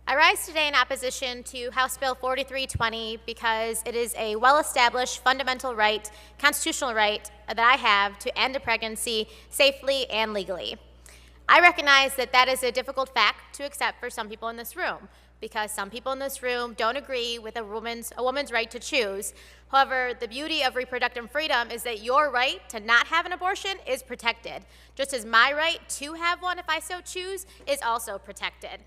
I rise today in opposition to House Bill 4320 because it is a well-established fundamental right, constitutional right, that I have to end a pregnancy safely and legally. I recognize that that is a difficult fact to accept for some people in this room, because some people in this room don't agree with a woman's right to choose. However, the beauty of reproductive freedom is that your right to not have an abortion is protected, just as my right to have one if I so choose is also protected.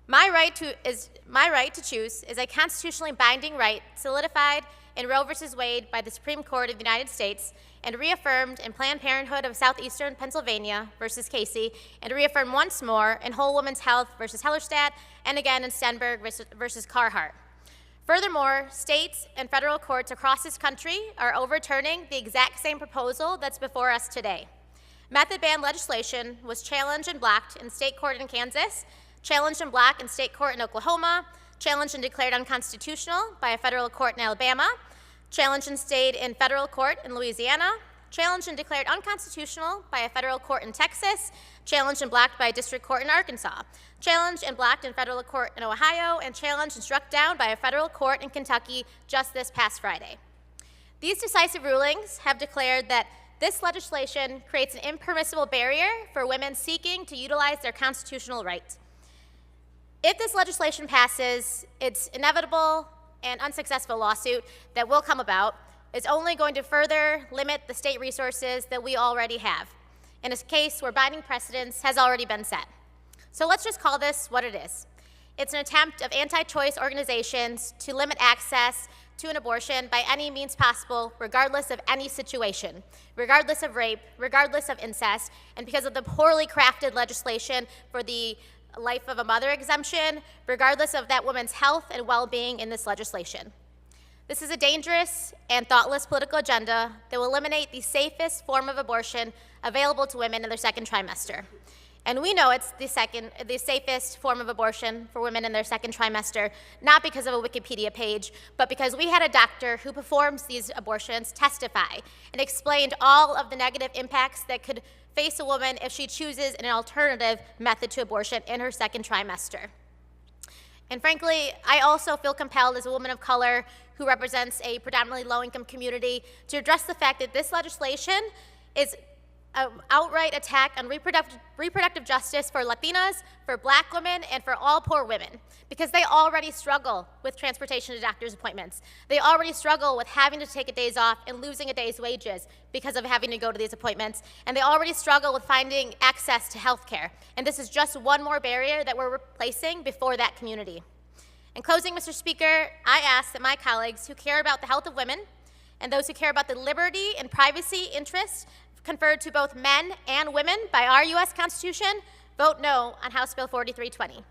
My right to choose is a constitutionally binding right solidified in Roe v. Wade by the Supreme Court of the United States and reaffirmed in Planned Parenthood of Southeastern Pennsylvania versus Casey, and reaffirmed once more in Whole Woman's Health versus Hellerstedt, and again in Stenberg versus Carhart. Furthermore, states and federal courts across this country are overturning the exact same proposal that's before us today. Method ban legislation was challenged and blocked in state court in Kansas, challenged and blocked in state court in Oklahoma, challenged and declared unconstitutional by a federal court in Alabama, challenged and stayed in federal court in Louisiana, challenged and declared unconstitutional by a federal court in Texas, challenged and blocked by a district court in Arkansas, challenged and blocked in federal court in Ohio, and challenged and struck down by a federal court in Kentucky just this past Friday. These decisive rulings have declared that this legislation creates an impermissible barrier for women seeking to utilize their constitutional right. If this legislation passes, its inevitable and unsuccessful lawsuit that will come about is only going to further limit the state resources that we already have, in a case where binding precedence has already been set. So let's just call this what it is. It's an attempt of anti-choice organizations to limit access to an abortion by any means possible, regardless of any situation, regardless of rape, regardless of incest, and because of the poorly crafted legislation for the life of a mother exemption, regardless of that woman's health and well-being in this legislation. This is a dangerous and thoughtless political agenda that will eliminate the safest form of abortion available to women in their second trimester. And we know it's the safest form of abortion for women in their second trimester, not because of a Wikipedia page, but because we had a doctor who performs these abortions testify and explained all of the negative impacts that could face a woman if she chooses an alternative method to abortion in her second trimester. And frankly, I also feel compelled as a woman of color who represents a predominantly low-income community to address the fact that this legislation is an outright attack on reproductive justice for Latinas, for Black women, and for all poor women, because they already struggle with transportation to doctor's appointments. They already struggle with having to take a days off and losing a day's wages because of having to go to these appointments, and they already struggle with finding access to health care. And this is just one more barrier that we're replacing before that community. In closing, Mr. Speaker, I ask that my colleagues who care about the health of women and those who care about the liberty and privacy interests conferred to both men and women by our U.S. Constitution vote no on House Bill 4320.